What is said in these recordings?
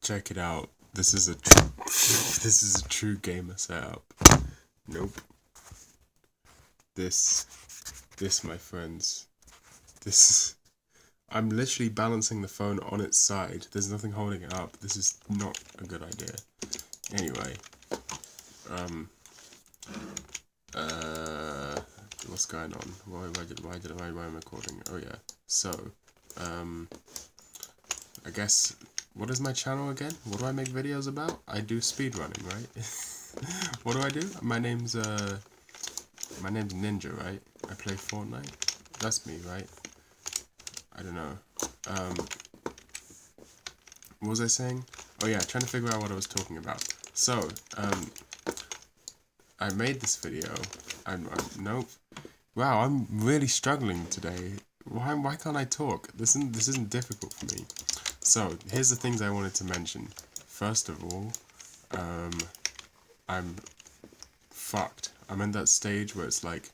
Check it out. This is a this is a true gamer setup. Nope. This my friends. This I'm literally balancing the phone on its side. There's nothing holding it up. This is not a good idea. Anyway, what's going on? Why am I recording? Oh yeah. So, I guess, what is my channel again? What do I make videos about? I do speedrunning, right? What do I do? My name's Ninja, right? I play Fortnite. That's me, right? I don't know. What was I saying? Oh yeah, trying to figure out what I was talking about. So, I made this video. Nope. Wow, I'm really struggling today. Why can't I talk? This isn't difficult for me. So, here's the things I wanted to mention. First of all, I'm fucked. I'm in that stage where it's like,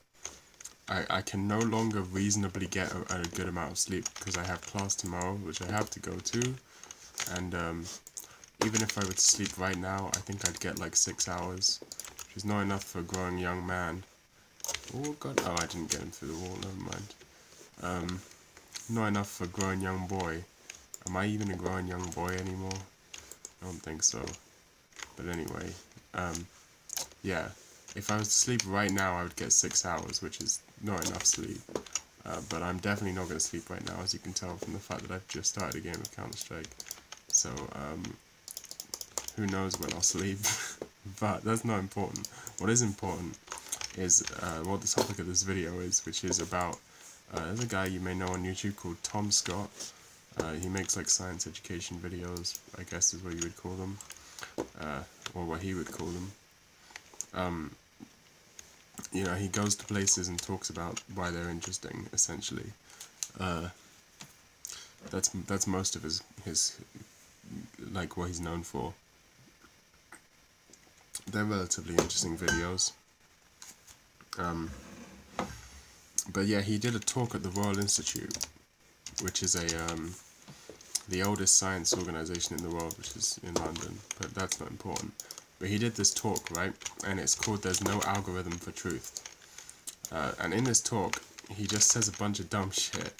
I can no longer reasonably get a good amount of sleep because I have class tomorrow, which I have to go to, and even if I were to sleep right now, I think I'd get like 6 hours, which is not enough for a growing young man. Oh god, oh I didn't get him through the wall, never mind. Not enough for a growing young boy. Am I even a growing young boy anymore? I don't think so. But anyway, yeah. If I was to sleep right now, I would get 6 hours, which is not enough sleep. But I'm definitely not going to sleep right now, as you can tell from the fact that I've just started a game of Counter-Strike. So, who knows when I'll sleep. But that's not important. What is important is what the topic of this video is, which is about, there's a guy you may know on YouTube called Tom Scott. He makes like science education videos, I guess is what you would call them, or what he would call them. You know, he goes to places and talks about why they're interesting, essentially. That's most of his like what he's known for. They're relatively interesting videos. But yeah, he did a talk at the Royal Institute, which is the oldest science organisation in the world, which is in London, but that's not important. But he did this talk, right, and it's called "There's No Algorithm for Truth." And in this talk, he just says a bunch of dumb shit.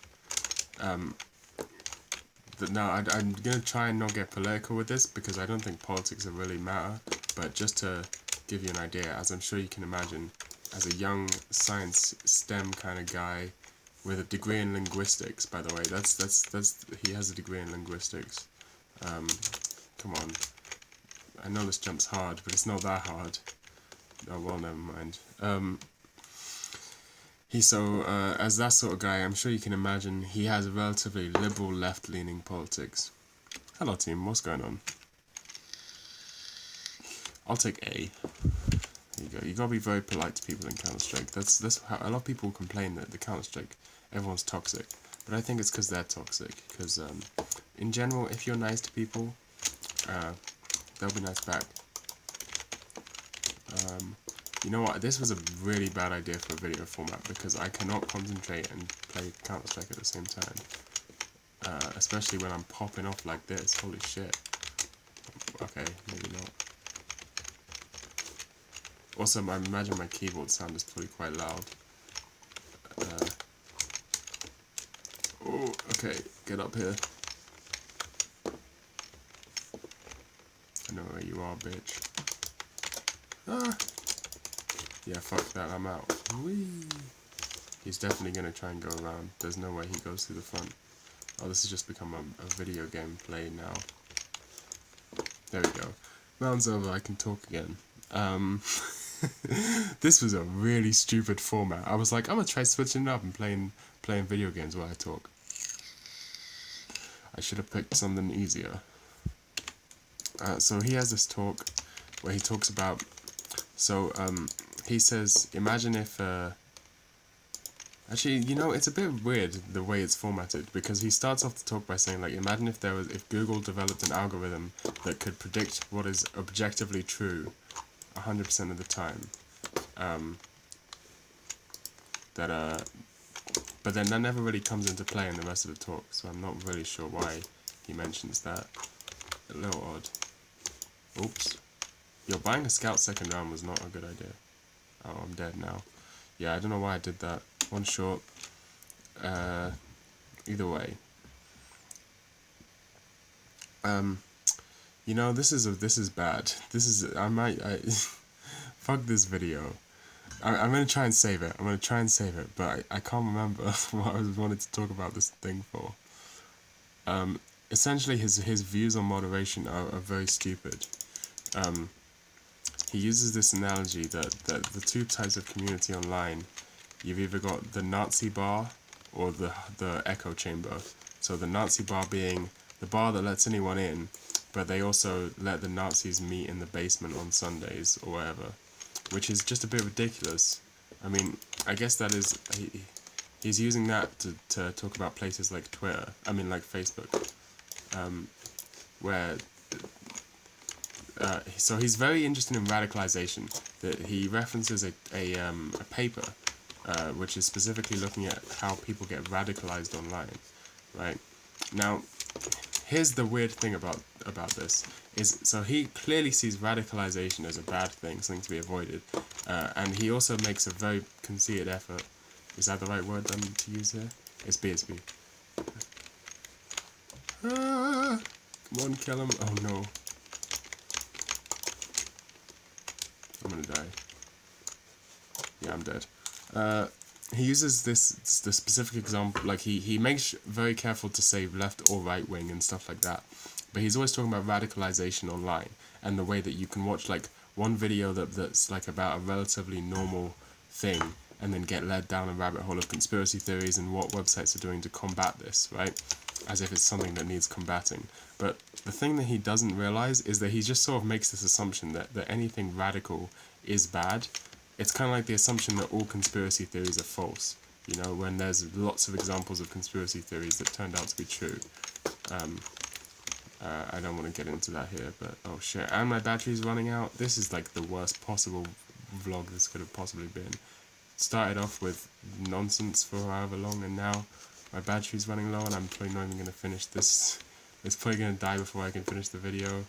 Now, I'm going to try and not get political with this, because I don't think politics really matter, but just to give you an idea, as I'm sure you can imagine, as a young science STEM kind of guy, with a degree in linguistics, by the way, he has a degree in linguistics. Come on. I know this jump's hard, but it's not that hard. Oh, well, never mind. As that sort of guy, I'm sure you can imagine, he has a relatively liberal, left-leaning politics. Hello, team. What's going on? I'll take A. There you go. You gotta be very polite to people in Counter-Strike. That's how a lot of people complain that the Counter-Strike, everyone's toxic. But I think it's because they're toxic. Because in general, if you're nice to people, they'll be nice back. You know what, this was a really bad idea for a video format, because I cannot concentrate and play Counter-Strike at the same time. Especially when I'm popping off like this, holy shit. Okay, maybe not. Also, I imagine my keyboard sound is probably quite loud. Oh, okay, get up here. I know where you are, bitch. Ah! Yeah, fuck that, I'm out. Whee! He's definitely gonna try and go around. There's no way he goes through the front. Oh, this has just become a video game play now. There we go. Round's over, I can talk again. This was a really stupid format. I was like, I'm gonna try switching it up and playing video games while I talk. I should have picked something easier. So he has this talk where he talks about, he says, imagine if, actually, you know, it's a bit weird the way it's formatted, because he starts off the talk by saying, like, imagine if Google developed an algorithm that could predict what is objectively true 100% of the time. But then that never really comes into play in the rest of the talk, so I'm not really sure why he mentions that. a little odd. Oops. Yo, buying a scout second round was not a good idea. Oh, I'm dead now. Yeah, I don't know why I did that. One short. Either way. You know, this is bad. This is fuck this video. I'm gonna try and save it. But I can't remember what I wanted to talk about this thing for. Essentially, his views on moderation are very stupid. He uses this analogy that the two types of community online, you've either got the Nazi bar or the echo chamber. So the Nazi bar being the bar that lets anyone in, but they also let the Nazis meet in the basement on Sundays or whatever, which is just a bit ridiculous. I mean, I guess that is he's using that to talk about places like Twitter. I mean, like Facebook, where. So he's very interested in radicalization. That he references a paper, which is specifically looking at how people get radicalized online, right? Now, here's the weird thing about this is, so he clearly sees radicalization as a bad thing, something to be avoided, and he also makes a very conceited effort. Is that the right word to use here? It's B. Ah, come on, kill him! Oh no. I'm gonna die. Yeah, I'm dead. He uses the specific example, like he makes very careful to say left or right wing and stuff like that, but he's always talking about radicalization online and the way that you can watch like one video that's like about a relatively normal thing and then get led down a rabbit hole of conspiracy theories and what websites are doing to combat this, right? As if it's something that needs combating. But the thing that he doesn't realize is that he just sort of makes this assumption that anything radical is bad. It's kind of like the assumption that all conspiracy theories are false, you know, when there's lots of examples of conspiracy theories that turned out to be true. I don't want to get into that here, but oh shit, and my battery's running out. This is like the worst possible vlog this could have possibly been. Started off with nonsense for however long, and now my battery's running low and I'm probably not even going to finish this. It's probably going to die before I can finish the video.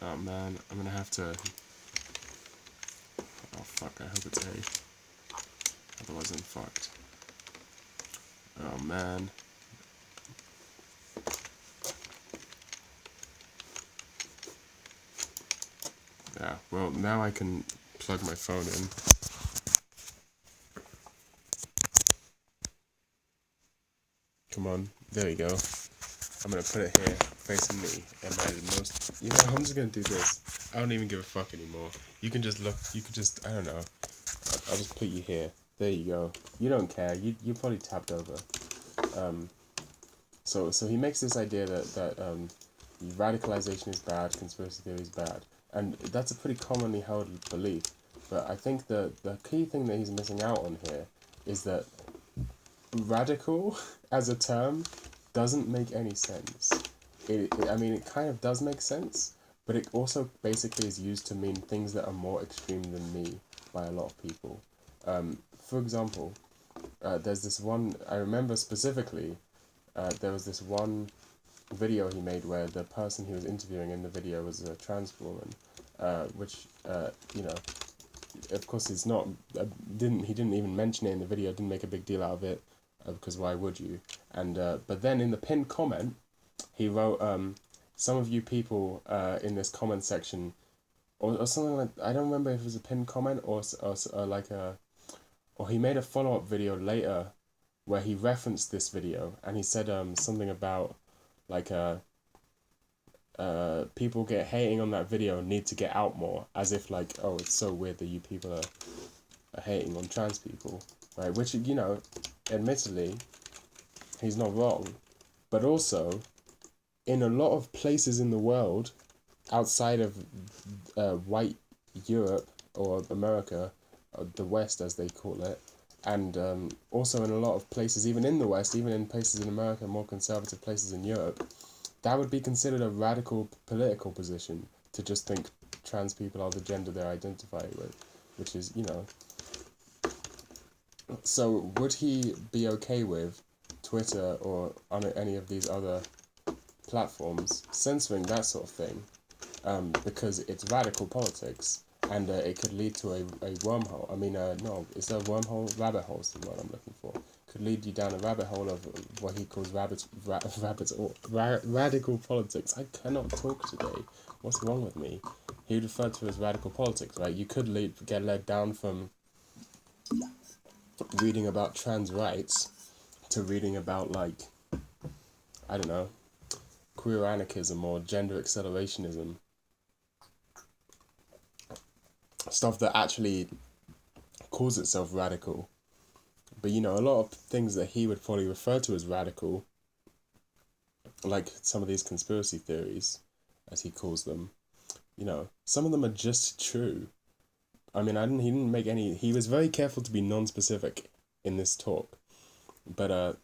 Oh man, I'm going to have to... Oh fuck, I hope it's A. Otherwise I'm fucked. Oh man. Yeah, well now I can plug my phone in. Come on, there we go. I'm gonna put it here, facing me, and my most... You know, I'm just gonna do this. I don't even give a fuck anymore. You can just look, you could just, I don't know. I'll just put you here. There you go. You don't care. You probably tapped over. So he makes this idea that radicalization is bad, conspiracy theory is bad, and that's a pretty commonly held belief. But I think the key thing that he's missing out on here is that radical as a term doesn't make any sense. I mean, it kind of does make sense, but it also basically is used to mean things that are more extreme than me by a lot of people. For example, there's this one, I remember specifically, there was this one video he made where the person he was interviewing in the video was a trans woman, which, you know, of course it's not, he didn't even mention it in the video, didn't make a big deal out of it, because why would you? And but then in the pinned comment, he wrote, some of you people in this comment section, or something like, I don't remember if it was a pinned comment or like a, or he made a follow-up video later where he referenced this video and he said something about like people get hating on that video and need to get out more, as if like, oh, it's so weird that you people are hating on trans people, right? Which, you know, admittedly, he's not wrong, but also in a lot of places in the world outside of white Europe or America, or the West as they call it, and also in a lot of places, even in the West, even in places in America, more conservative places in Europe, that would be considered a radical political position to just think trans people are the gender they identify with, which is, you know. So would he be okay with Twitter or on any of these other platforms censoring that sort of thing, because it's radical politics, and it could lead to a wormhole. I mean, no, it's a wormhole, rabbit hole is the word I'm looking for. Could lead you down a rabbit hole of what he calls radical politics. I cannot talk today. What's wrong with me? He referred to as radical politics, right? You could get led down from reading about trans rights to reading about, like, I don't know, queer anarchism or gender accelerationism. Stuff that actually calls itself radical. But, you know, a lot of things that he would probably refer to as radical, like some of these conspiracy theories, as he calls them, you know, some of them are just true. I mean, he didn't make any, he was very careful to be non-specific in this talk. But,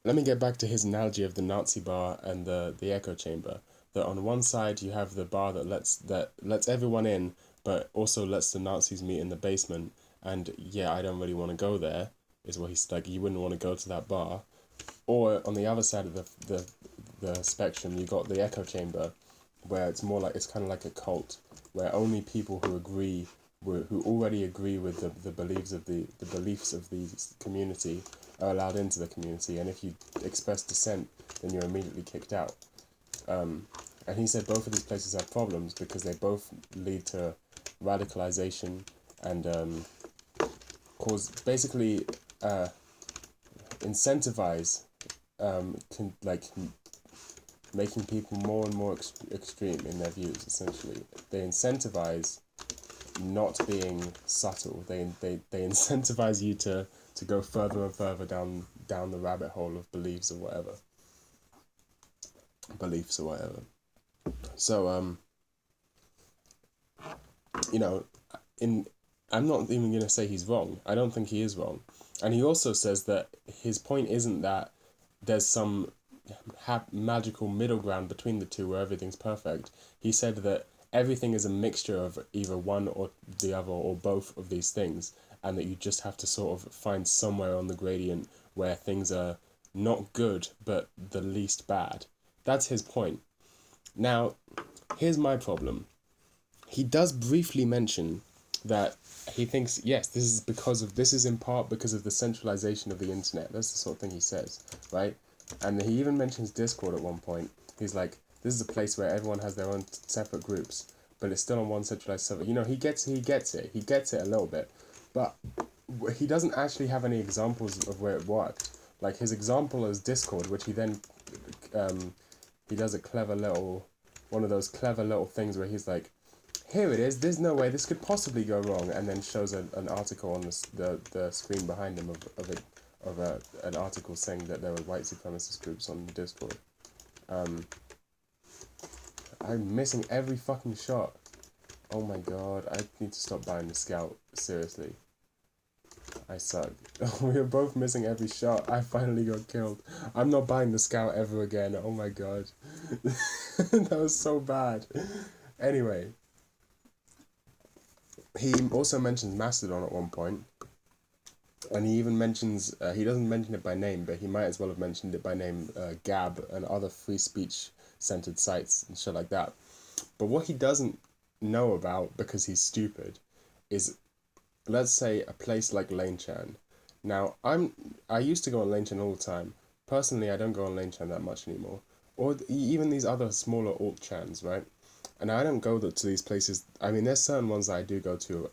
let me get back to his analogy of the Nazi bar and the echo chamber. That on one side you have the bar that lets everyone in, but also lets the Nazis meet in the basement. And yeah, I don't really want to go there, is what he's like. You wouldn't want to go to that bar. Or on the other side of the spectrum, you got the echo chamber, where it's more like, it's kind of like a cult, where only people who already agree with the beliefs of the beliefs of the community are allowed into the community, and if you express dissent, then you're immediately kicked out. And he said both of these places have problems because they both lead to radicalization and basically incentivize making people more and more extreme in their views. Essentially, they incentivize not being subtle. They incentivize you to go further and further down the rabbit hole of beliefs or whatever. So you know, I'm not even going to say he's wrong. I don't think he is wrong. And he also says that his point isn't that there's some magical middle ground between the two where everything's perfect. He said that everything is a mixture of either one or the other or both of these things, and that you just have to sort of find somewhere on the gradient where things are not good but the least bad. That's his point. Now, here's my problem. He does briefly mention that he thinks, yes, this is in part because of the centralization of the internet. That's the sort of thing he says, right? And he even mentions Discord at one point. He's like, this is a place where everyone has their own separate groups, but it's still on one centralized server. You know, he gets it a little bit, but he doesn't actually have any examples of where it worked. Like, his example is Discord, which he then, he does one of those clever little things where he's like, here it is, there's no way this could possibly go wrong, and then shows an article on the screen behind him of an article saying that there were white supremacist groups on Discord. I'm missing every fucking shot. Oh my god, I need to stop buying the Scout, seriously. I suck. We are both missing every shot. I finally got killed. I'm not buying the Scout ever again. Oh my god. That was so bad. Anyway. He also mentions Mastodon at one point, and he even mentions, he doesn't mention it by name, but he might as well have mentioned it by name, Gab and other free speech centered sites and shit like that. But what he doesn't know about, because he's stupid, is, let's say, a place like LaneChan. Now, I used to go on LaneChan all the time. Personally, I don't go on LaneChan that much anymore. Or even these other smaller alt-chans, right? And I don't go to these places. I mean, there's certain ones that I do go to,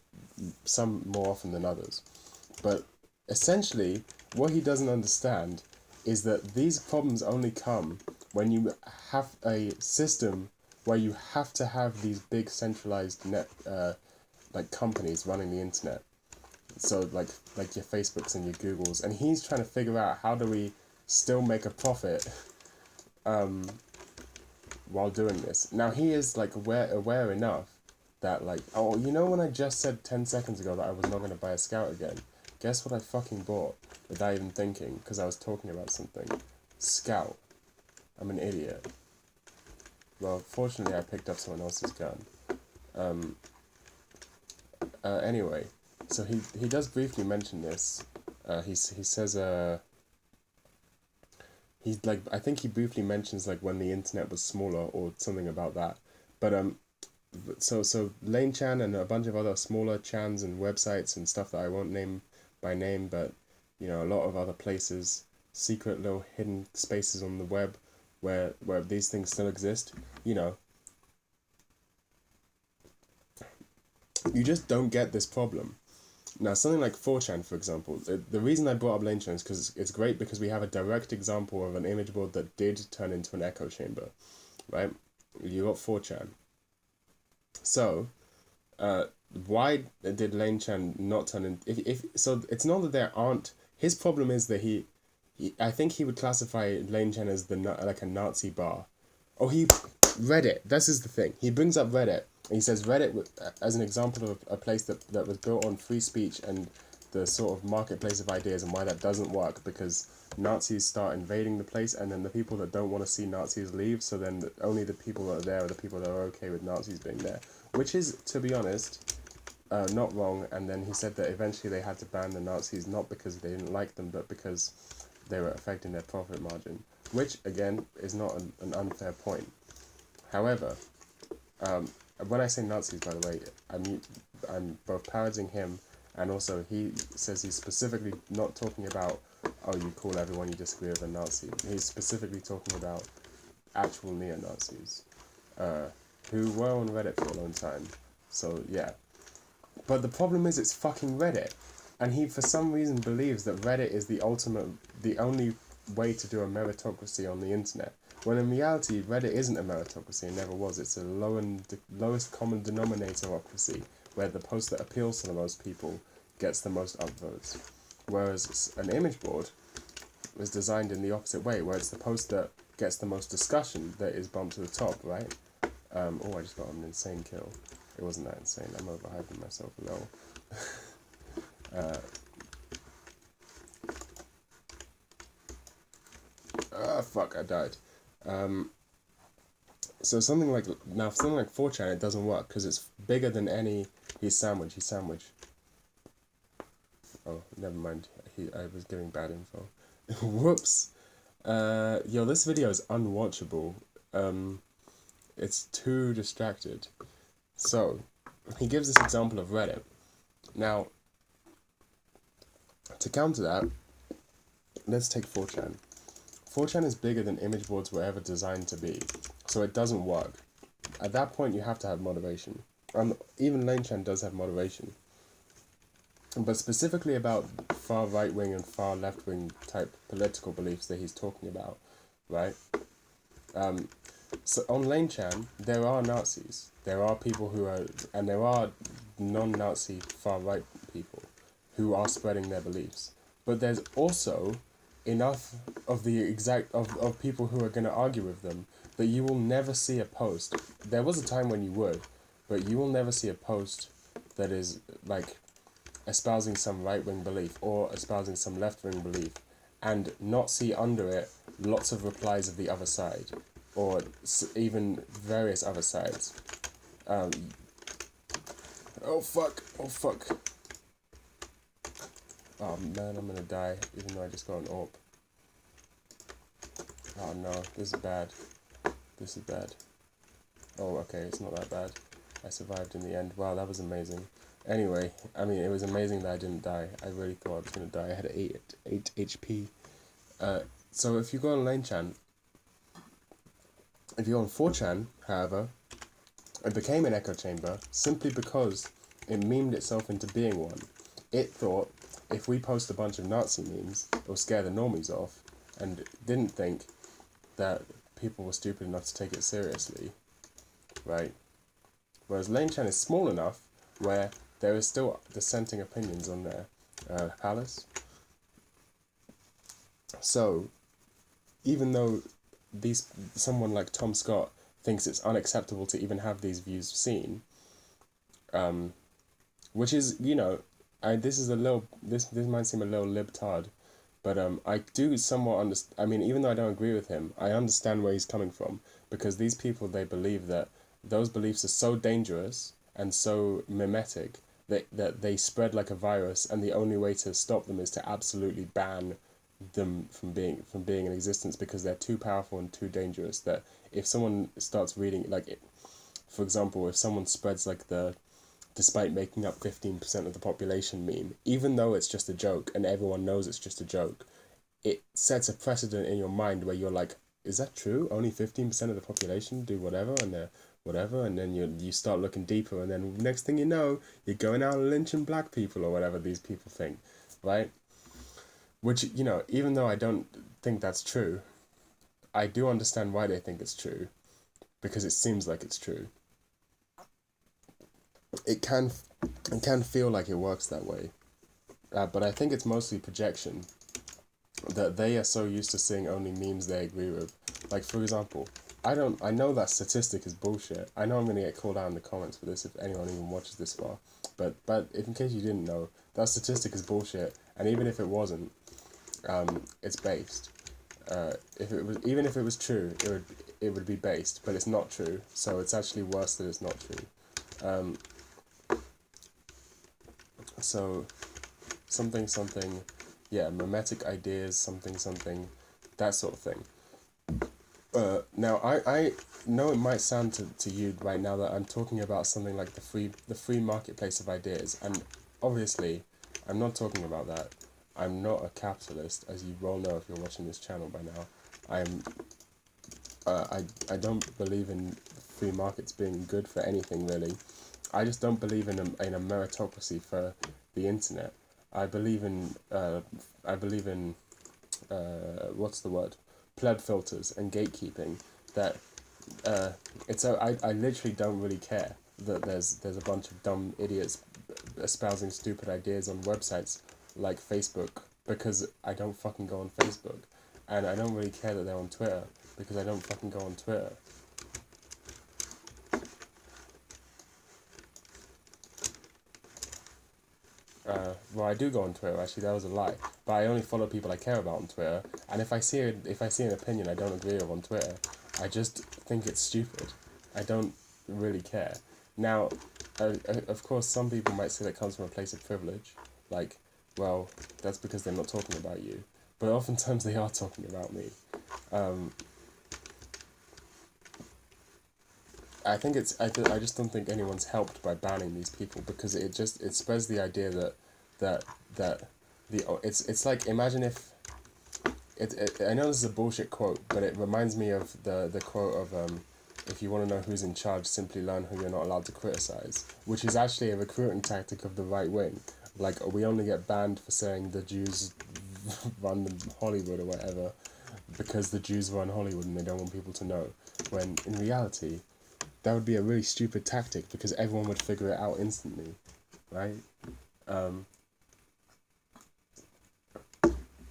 some more often than others. But essentially, what he doesn't understand is that these problems only come when you have a system where you have to have these big centralized companies running the internet. So like your Facebooks and your Googles. And he's trying to figure out, how do we still make a profit while doing this. Now, he is like aware enough that, like, oh, you know, when I just said 10 seconds ago that I was not going to buy a Scout again, guess what I fucking bought without even thinking, because I was talking about something? Scout. I'm an idiot. Well, fortunately I picked up someone else's gun. Anyway, so he does briefly mention this. He says He's like, I think he briefly mentions like when the internet was smaller or something about that. But so Lane Chan and a bunch of other smaller chans and websites and stuff that I won't name by name, but a lot of other places, secret little hidden spaces on the web where these things still exist. You just don't get this problem. Now, something like 4chan, for example, the reason I brought up Lane Chan is because it's great because we have a direct example of an image board that did turn into an echo chamber, right? You got 4chan. So, why did Lane Chan not turn in? If so, it's not that there aren't. His problem is that I think he would classify Lane Chan as like a Nazi bar. Oh, Reddit. This is the thing. He brings up Reddit. He says Reddit as an example of a place that was built on free speech and the sort of marketplace of ideas, and why that doesn't work because Nazis start invading the place, and then the people that don't want to see Nazis leave, so then only the people that are there are the people that are okay with Nazis being there, which is, to be honest, not wrong. And then he said that eventually they had to ban the Nazis, not because they didn't like them, but because they were affecting their profit margin, which, again, is not an unfair point. However, when I say Nazis, by the way, I'm both parodying him, and also he says he's specifically not talking about, oh, you call everyone you disagree with a Nazi. He's specifically talking about actual neo-Nazis, who were on Reddit for a long time. So, yeah. But the problem is it's fucking Reddit. And he, for some reason, believes that Reddit is the only way to do a meritocracy on the internet. When in reality, Reddit isn't a meritocracy, it never was. It's a lowest common denominatorocracy, where the post that appeals to the most people gets the most upvotes. Whereas an image board was designed in the opposite way, where it's the post that gets the most discussion that is bumped to the top, right? I just got an insane kill. It wasn't that insane, I'm overhyping myself a little. Fuck, I died. So something like 4chan, it doesn't work because it's bigger than any. He's sandwich. Oh, never mind. I was giving bad info. Whoops. Yo, this video is unwatchable. It's too distracted. So, he gives this example of Reddit. Now, to counter that, let's take 4chan. 4chan is bigger than image boards were ever designed to be, so it doesn't work. At that point, you have to have moderation. Even Lane Chan does have moderation. But specifically about far right-wing and far left-wing type political beliefs that he's talking about, right? So on Lane Chan, there are Nazis. There are people and there are non-Nazi far-right people who are spreading their beliefs. But there's also enough of of people who are going to argue with them that you will never see a post. There was a time when you would, but you will never see a post that is like espousing some right-wing belief or espousing some left-wing belief and not see under it lots of replies of the other side or even various other sides. Oh fuck. Oh man, I'm gonna die, even though I just got an AWP. Oh no, this is bad. Oh, okay, it's not that bad. I survived in the end. Wow, that was amazing. Anyway, I mean, it was amazing that I didn't die. I really thought I was gonna die. I had 8 HP. So if you go on Lane Chan, if you're on 4chan, however, it became an echo chamber simply because it memed itself into being one. It thought, if we post a bunch of Nazi memes, it'll scare the normies off, and didn't think that people were stupid enough to take it seriously, right? Whereas Lane Chan is small enough where there is still dissenting opinions on their palace. So, even though someone like Tom Scott thinks it's unacceptable to even have these views seen, which is, this might seem a little libtard, but I do somewhat understand. I mean, even though I don't agree with him, I understand where he's coming from, because these people, they believe that those beliefs are so dangerous and so mimetic that they spread like a virus, and the only way to stop them is to absolutely ban them from being in existence because they're too powerful and too dangerous. That if someone starts reading, like, for example, if someone spreads like the despite making up 15% of the population meme, even though it's just a joke and everyone knows it's just a joke, it sets a precedent in your mind where you're like, is that true? Only 15% of the population do whatever, and they're whatever, and then you start looking deeper, and then next thing you know, you're going out lynching black people or whatever these people think, right? Which, you know, even though I don't think that's true, I do understand why they think it's true, because it seems like it's true. It can feel like it works that way, but I think it's mostly projection. That they are so used to seeing only memes they agree with. Like, for example, I know that statistic is bullshit. I know I'm gonna get called out in the comments for this if anyone even watches this far. But if in case you didn't know, that statistic is bullshit. And even if it wasn't, it's based. If it was, even if it was true, it would be based. But it's not true. So it's actually worse that it's not true. So something, yeah, mimetic ideas, something, that sort of thing. Now I know it might sound to you right now that I'm talking about something like the free marketplace of ideas, and obviously I'm not talking about that. I'm not a capitalist, as you well know if you're watching this channel by now. I don't believe in free markets being good for anything really. I just don't believe in a meritocracy for the internet. I believe in what's the word? Pleb filters and gatekeeping. That I literally don't really care that there's a bunch of dumb idiots espousing stupid ideas on websites like Facebook, because I don't fucking go on Facebook, and I don't really care that they're on Twitter because I don't fucking go on Twitter. Well, I do go on Twitter. Actually, that was a lie. But I only follow people I care about on Twitter. And if I see an opinion I don't agree with on Twitter, I just think it's stupid. I don't really care. Now, of course, some people might say that comes from a place of privilege. Like, well, that's because they're not talking about you. But oftentimes they are talking about me. I think I just don't think anyone's helped by banning these people, because it spreads the idea that it's like, imagine if I know this is a bullshit quote, but it reminds me of the quote of if you want to know who's in charge, simply learn who you're not allowed to criticize, which is actually a recruiting tactic of the right wing. Like, we only get banned for saying the Jews run Hollywood or whatever, because the Jews run Hollywood and they don't want people to know, when in reality that would be a really stupid tactic, because everyone would figure it out instantly, right?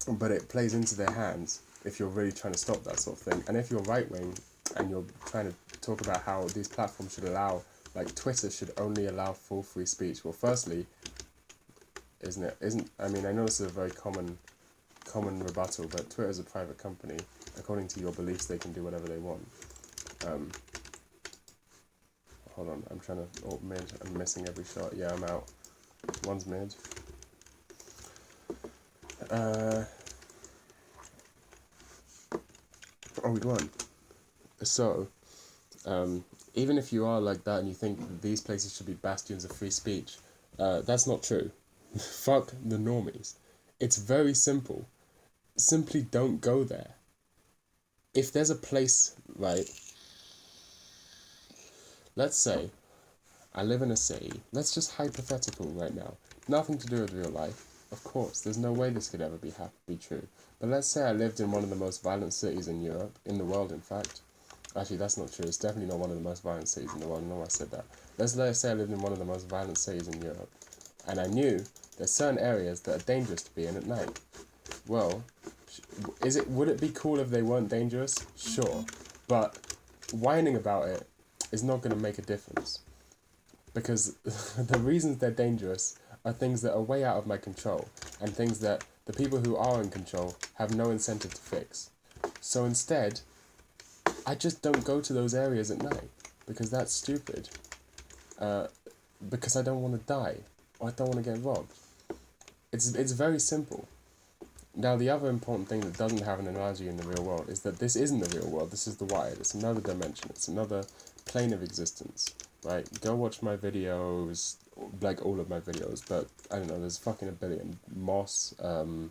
But it plays into their hands if you're really trying to stop that sort of thing. And if you're right wing and you're trying to talk about how these platforms should allow, like Twitter should only allow full free speech. Well, firstly, I mean, I know this is a very common rebuttal, but Twitter's a private company. According to your beliefs, they can do whatever they want. Hold on, I'm trying to... Oh, mid. I'm missing every shot. Yeah, I'm out. One's mid. Oh, we won. So, even if you are like that and you think these places should be bastions of free speech, that's not true. Fuck the normies. It's very simple. Simply don't go there. If there's a place, right... Let's say I live in a city. Let's just hypothetical right now. Nothing to do with real life. Of course, there's no way this could ever be true. But let's say I lived in one of the most violent cities in Europe, in the world, in fact. Actually, that's not true. It's definitely not one of the most violent cities in the world. No, I said that. Let's say I lived in one of the most violent cities in Europe, and I knew there's certain areas that are dangerous to be in at night. Well, would it be cool if they weren't dangerous? Sure, but whining about it is not going to make a difference, because the reasons they're dangerous are things that are way out of my control, and things that the people who are in control have no incentive to fix. So instead, I just don't go to those areas at night, because that's stupid. Because I don't want to die, or I don't want to get robbed. It's very simple. Now, the other important thing that doesn't have an analogy in the real world is that this isn't the real world. This is the Wired. It's another dimension. It's another plane of existence, right? Go watch my videos, like all of my videos, but I don't know, there's fucking a billion. Moss, so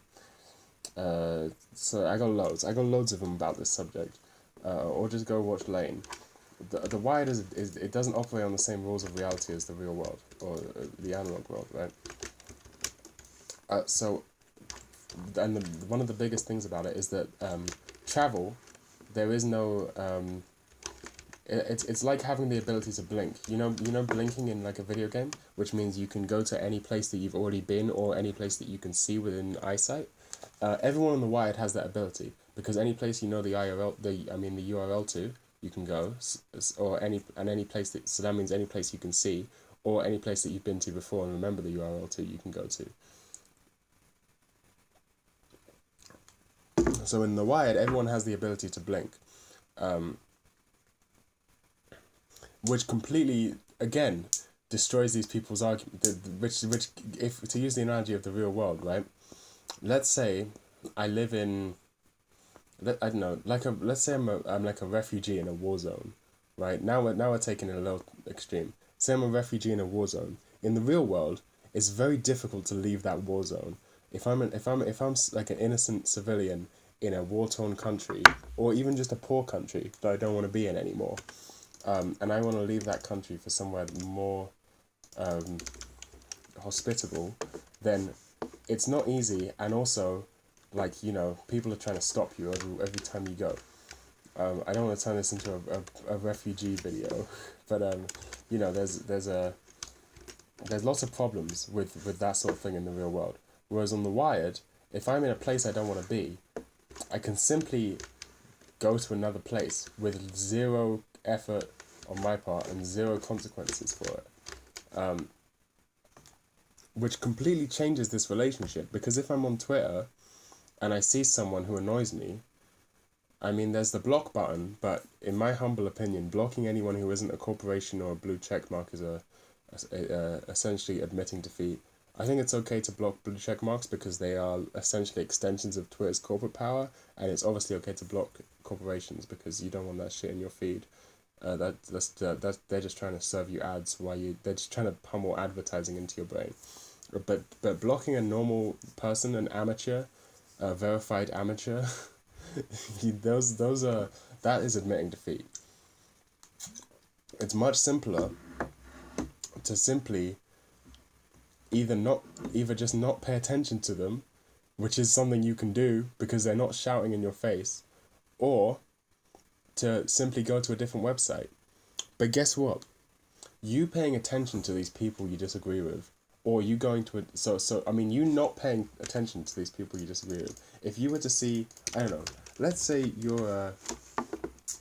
I got loads. I got loads of them about this subject. Or just go watch Lane. The Wired is it doesn't operate on the same rules of reality as the real world, or the analog world, right? So, and one of the biggest things about it is that travel, there is no it's like having the ability to blink. You know blinking in like a video game, which means you can go to any place that you've already been or any place that you can see within eyesight. Everyone on the Wired has that ability because any place you know the URL to, you can go, or any place that, so that means any place you can see or any place that you've been to before and remember the URL to, you can go to. So in the Wired, everyone has the ability to blink, which completely, again, destroys these people's argument. Which, if to use the analogy of the real world, right? Let's say I live in, I don't know, let's say I'm like a refugee in a war zone, right? Now we're taking it a little extreme. Say I'm a refugee in a war zone. In the real world, it's very difficult to leave that war zone. If I'm like an innocent civilian in a war-torn country, or even just a poor country that I don't want to be in anymore, and I want to leave that country for somewhere more hospitable, then it's not easy, and also, like, you know, people are trying to stop you every time you go. I don't want to turn this into a refugee video, but you know, there's lots of problems with that sort of thing in the real world. Whereas on the Wired, if I'm in a place I don't want to be, I can simply go to another place with zero effort on my part and zero consequences for it. Which completely changes this relationship, because if I'm on Twitter and I see someone who annoys me, I mean, there's the block button, but in my humble opinion, blocking anyone who isn't a corporation or a blue check mark is essentially admitting defeat. I think it's okay to block blue check marks because they are essentially extensions of Twitter's corporate power, and it's obviously okay to block corporations because you don't want that shit in your feed. That's they're just trying to serve you ads they're just trying to pummel advertising into your brain. But blocking a normal person, an amateur, a verified amateur, those are that is admitting defeat. It's much simpler to simply either just not pay attention to them, which is something you can do because they're not shouting in your face, or to simply go to a different website. But guess what? You paying attention to these people you disagree with, or you going to you not paying attention to these people you disagree with. If you were to see, I don't know, let's say you're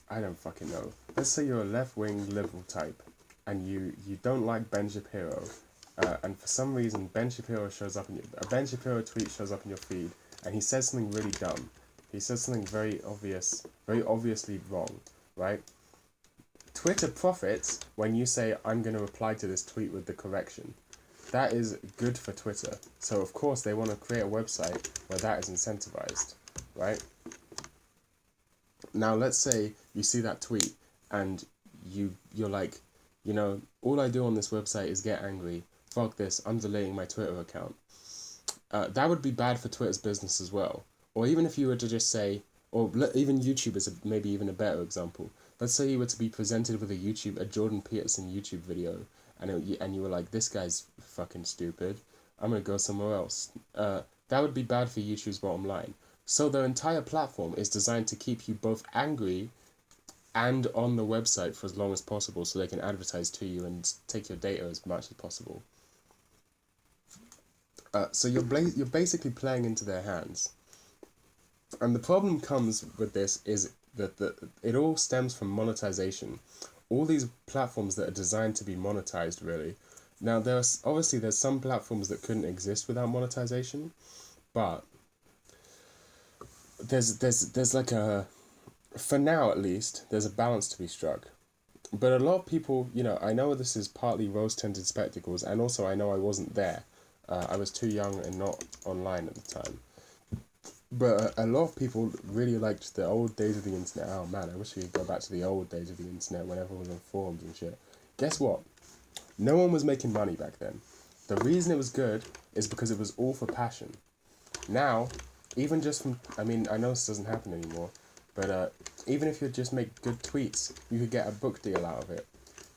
I don't fucking know. Let's say you're a left-wing liberal type, and you don't like Ben Shapiro, and for some reason Ben Shapiro a Ben Shapiro tweet shows up in your feed, and he says something really dumb. He says something very obviously wrong, right? Twitter profits when you say, I'm going to reply to this tweet with the correction. That is good for Twitter. So of course they want to create a website where that is incentivized, right? Now let's say you see that tweet and you're like, you know, all I do on this website is get angry. Fuck this, I'm deleting my Twitter account. That would be bad for Twitter's business as well. Or even if you were to just say, or even YouTube is maybe even a better example. Let's say you were to be presented with a Jordan Peterson YouTube video, and you were like, this guy's fucking stupid, I'm gonna go somewhere else. That would be bad for YouTube's bottom line. So their entire platform is designed to keep you both angry and on the website for as long as possible, so they can advertise to you and take your data as much as possible. So you're basically playing into their hands. And the problem comes with this is that it all stems from monetization. All these platforms that are designed to be monetized, really. Now, there's some platforms that couldn't exist without monetization, but there's like for now at least, there's a balance to be struck. But a lot of people, you know, I know this is partly rose-tinted spectacles, and also I know I wasn't there. I was too young and not online at the time. But a lot of people really liked the old days of the internet. Oh man, I wish we could go back to the old days of the internet when everyone was on forums and shit. Guess what? No one was making money back then. The reason it was good is because it was all for passion. Now, even just from, I mean, I know this doesn't happen anymore, but even if you just make good tweets, you could get a book deal out of it.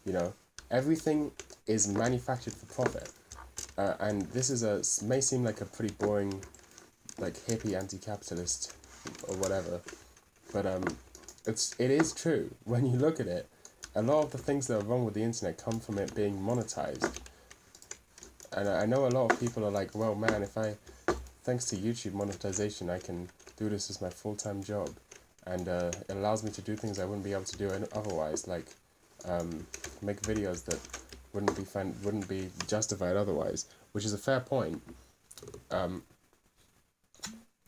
You know, everything is manufactured for profit. And this is may seem like a pretty boring, like hippie anti-capitalist or whatever, but it is true. When you look at it, a lot of the things that are wrong with the internet come from it being monetized. And I know a lot of people are like, well, man, thanks to YouTube monetization, I can do this as my full-time job, and it allows me to do things I wouldn't be able to do otherwise, like make videos that wouldn't be justified otherwise, which is a fair point.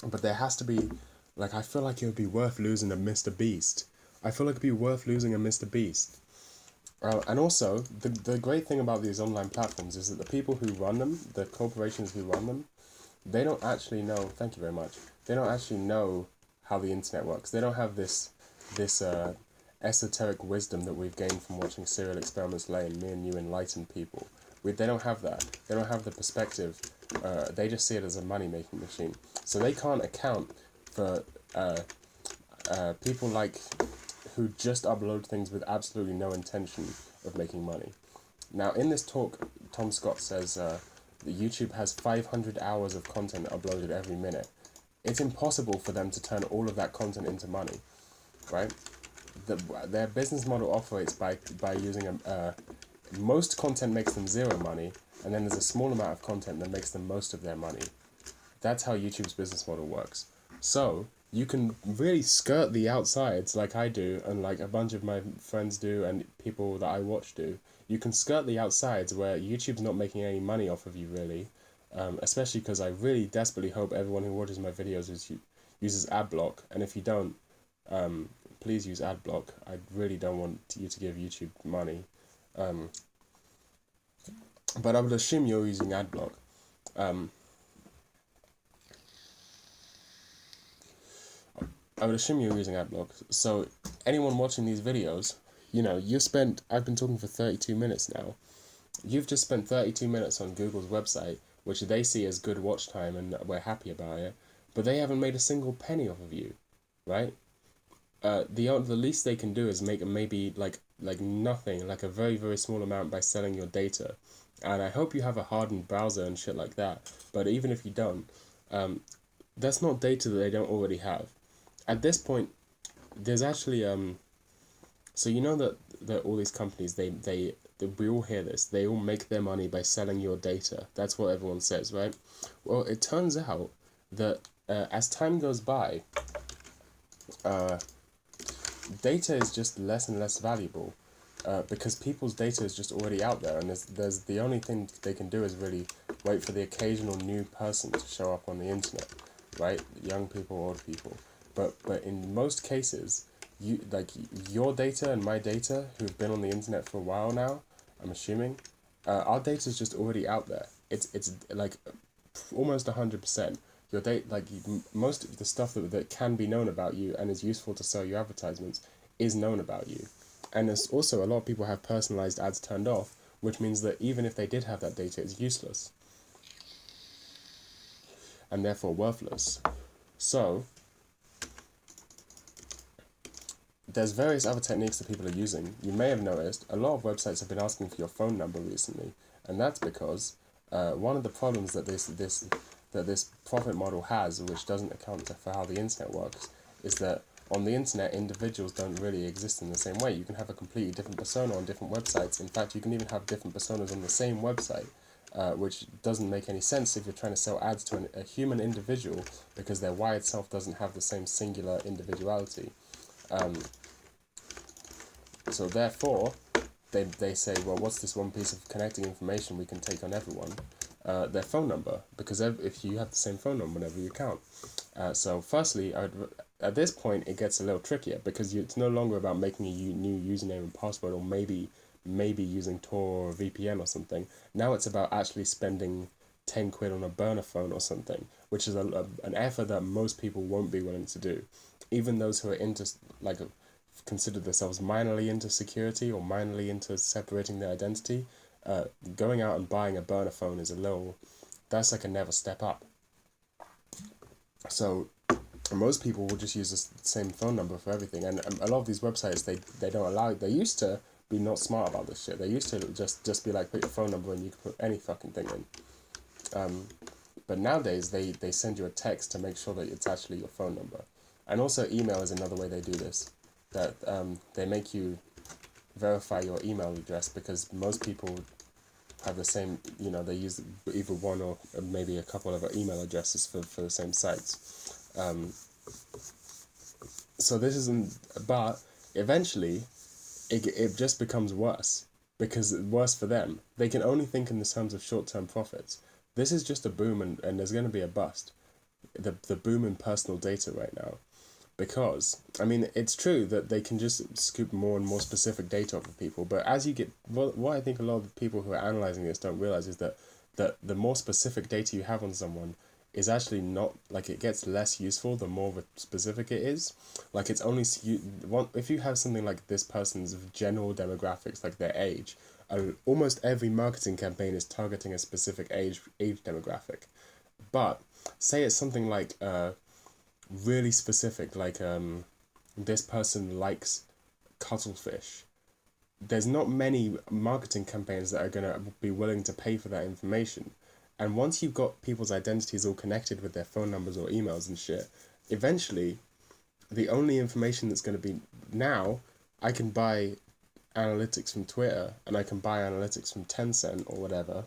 But there has to be, like, I feel like it would be worth losing a Mr. Beast. I feel like it'd be worth losing a Mr. Beast. And also, the great thing about these online platforms is that the people who run them, the corporations who run them, they don't actually know, thank you very much, they don't actually know how the internet works. They don't have this esoteric wisdom that we've gained from watching Serial Experiments Lane, me and you enlightened people. They don't have that. They don't have the perspective. They just see it as a money-making machine. So they can't account for people like who just upload things with absolutely no intention of making money. Now, in this talk, Tom Scott says that YouTube has 500 hours of content uploaded every minute. It's impossible for them to turn all of that content into money, right? Their business model operates by using most content makes them zero money, and then there's a small amount of content that makes them most of their money. That's how YouTube's business model works. So you can really skirt the outsides like I do, and like a bunch of my friends do, and people that I watch do. You can skirt the outsides where YouTube's not making any money off of you, really. Especially because I really desperately hope everyone who watches my videos uses AdBlock, and if you don't, please use AdBlock. I really don't want you to give YouTube money. But I would assume you're using AdBlock. I would assume you're using AdBlock. So anyone watching these videos, you know, I've been talking for 32 minutes now. You've just spent 32 minutes on Google's website, which they see as good watch time, and we're happy about it. But they haven't made a single penny off of you, right? The least they can do is make maybe like nothing, like a very, very small amount by selling your data. And I hope you have a hardened browser and shit like that. But even if you don't, that's not data that they don't already have. At this point, there's actually so you know that all these companies we all hear this, they all make their money by selling your data. That's what everyone says, right? Well, it turns out that as time goes by, data is just less and less valuable because people's data is just already out there, and there's the only thing they can do is really wait for the occasional new person to show up on the internet, right? Young people, old people. But in most cases, your data and my data, who've been on the internet for a while now, I'm assuming, our data is just already out there. It's like almost 100%. Your data, like most of the stuff that can be known about you and is useful to sell you advertisements, is known about you. And there's also a lot of people have personalized ads turned off, which means that even if they did have that data, it's useless and therefore worthless. So there's various other techniques that people are using. You may have noticed a lot of websites have been asking for your phone number recently, and that's because one of the problems that this profit model has, which doesn't account for how the internet works, is that on the internet, individuals don't really exist in the same way. You can have a completely different persona on different websites. In fact, you can even have different personas on the same website, which doesn't make any sense if you're trying to sell ads to a human individual, because their Y itself doesn't have the same singular individuality. So therefore, they say, well, what's this one piece of connecting information we can take on everyone? Their phone number, because if you have the same phone number whenever you count. So firstly, at this point, it gets a little trickier, because it's no longer about making a new username and password, or maybe using Tor or VPN or something. Now it's about actually spending 10 quid on a burner phone or something, which is an effort that most people won't be willing to do. Even those who are into, like, consider themselves minorly into security or minorly into separating their identity, going out and buying a burner phone is that's like a never step up. So most people will just use the same phone number for everything, and a lot of these websites, they don't allow it. They used to be not smart about this shit. They used to just be like, put your phone number and you can put any fucking thing in. But nowadays they send you a text to make sure that it's actually your phone number. And also email is another way they do this. That they make you verify your email address, because most people have the same, they use either one or maybe a couple of email addresses for the same sites. So this isn't, but eventually it just becomes worse, because worse for them. They can only think in the terms of short-term profits. This is just a boom, and there's going to be a bust. The boom in personal data right now. Because, I mean, it's true that they can just scoop more and more specific data off of people, but as you get, what I think a lot of the people who are analysing this don't realise is that the more specific data you have on someone is actually not, like, it gets less useful the more specific it is. Like, it's only, if you have something like this person's general demographics, like their age, almost every marketing campaign is targeting a specific age demographic. But, say it's something like, really specific, like this person likes cuttlefish. There's not many marketing campaigns that are going to be willing to pay for that information. And once you've got people's identities all connected with their phone numbers or emails and shit, eventually the only information that's going to be, now I can buy analytics from Twitter, and I can buy analytics from Tencent or whatever,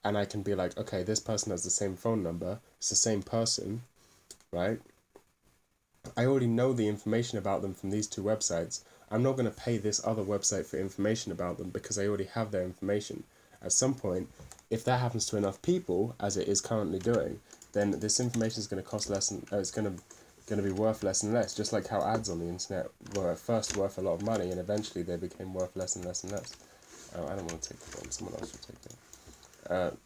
and I can be like, okay, this person has the same phone number, it's the same person, right? I already know the information about them from these two websites. I'm not going to pay this other website for information about them because I already have their information. At some point, if that happens to enough people, as it is currently doing, then this information is going to cost less, and it's going to be worth less and less. Just like how ads on the internet were at first worth a lot of money, and eventually they became worth less and less and less. Oh, I don't want to take the phone. Someone else should take it.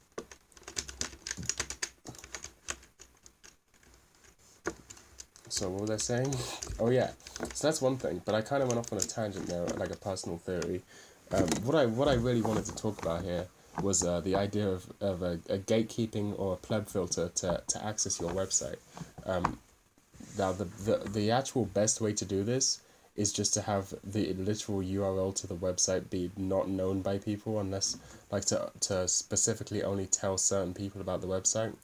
So what was I saying? Oh yeah, so that's one thing. But I kind of went off on a tangent there, like a personal theory. What I really wanted to talk about here was the idea of a gatekeeping or a pleb filter to access your website. Now the actual best way to do this is just to have the literal URL to the website be not known by people, unless, like, to specifically only tell certain people about the website.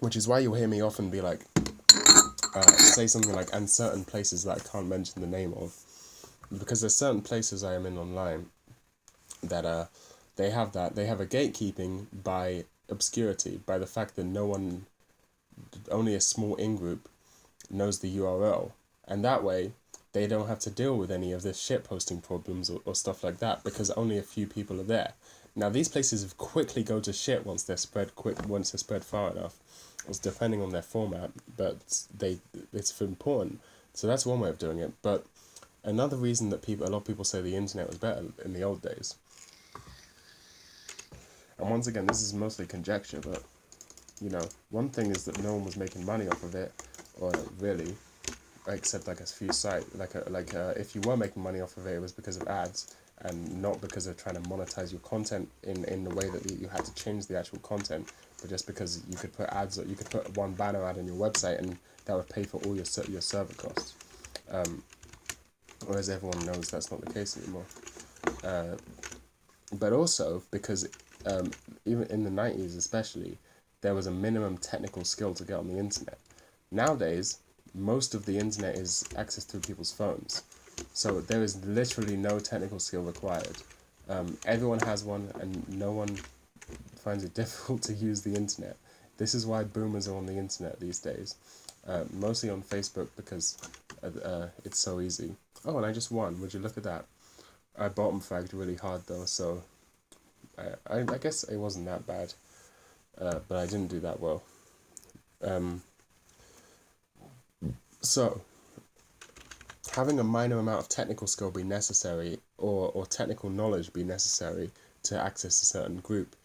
Which is why you'll hear me often be like, say something like, and certain places that I can't mention the name of. Because there's certain places I am in online that they have a gatekeeping by obscurity, by the fact that only a small in-group knows the URL. And that way, they don't have to deal with any of this shitposting problems or stuff like that, because only a few people are there. Now, these places quickly go to shit once they're spread far enough. It's depending on their format, but it's important. So that's one way of doing it. But another reason that a lot of people say the internet was better in the old days, and once again, this is mostly conjecture, but one thing is that no one was making money off of it, or really, except like a few sites. If you were making money off of it, it was because of ads, and not because of trying to monetize your content in the way that you had to change the actual content, but just because you could put ads, or you could put one banner ad on your website, and that would pay for all your server costs. Whereas everyone knows that's not the case anymore. But also because even in the 90s especially, there was a minimum technical skill to get on the internet. Nowadays, most of the internet is accessed through people's phones. So there is literally no technical skill required. Everyone has one, and no one finds it difficult to use the internet. This is why boomers are on the internet these days. Mostly on Facebook, because it's so easy. Oh, and I just won. Would you look at that? I bottom fragged really hard though, so I guess it wasn't that bad. But I didn't do that well. So, having a minor amount of technical skill be necessary, or technical knowledge be necessary to access a certain group,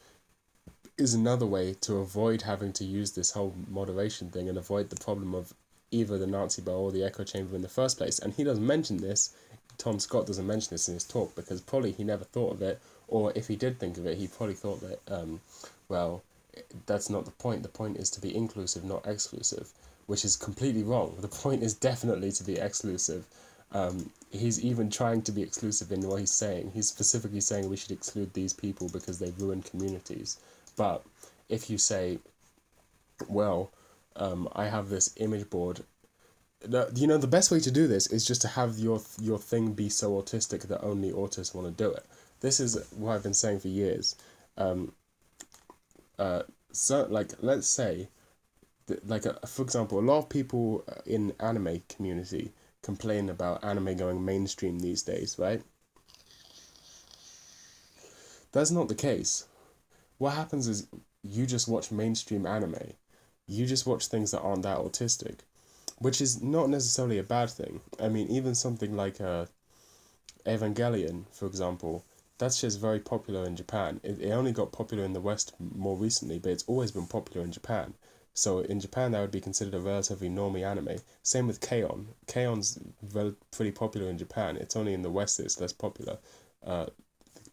is another way to avoid having to use this whole moderation thing and avoid the problem of either the Nazi bar or the echo chamber in the first place. And he doesn't mention this. Tom Scott doesn't mention this in his talk because probably he never thought of it, or if he did think of it, he probably thought that, well, that's not the point. The point is to be inclusive, not exclusive, which is completely wrong. The point is definitely to be exclusive. He's even trying to be exclusive in what he's saying. He's specifically saying we should exclude these people because they ruin communities. But if you say, well, I have this image board, the best way to do this is just to have your thing be so autistic that only autists want to do it. This is what I've been saying for years. So, let's say, for example, a lot of people in anime community complain about anime going mainstream these days, right? That's not the case. What happens is you just watch mainstream anime. You just watch things that aren't that autistic, which is not necessarily a bad thing. I mean, even something like Evangelion, for example, that's just very popular in Japan. It only got popular in the West more recently, but it's always been popular in Japan. So in Japan, that would be considered a relatively normie anime. Same with K-On! K-On's pretty popular in Japan. It's only in the West that it's less popular.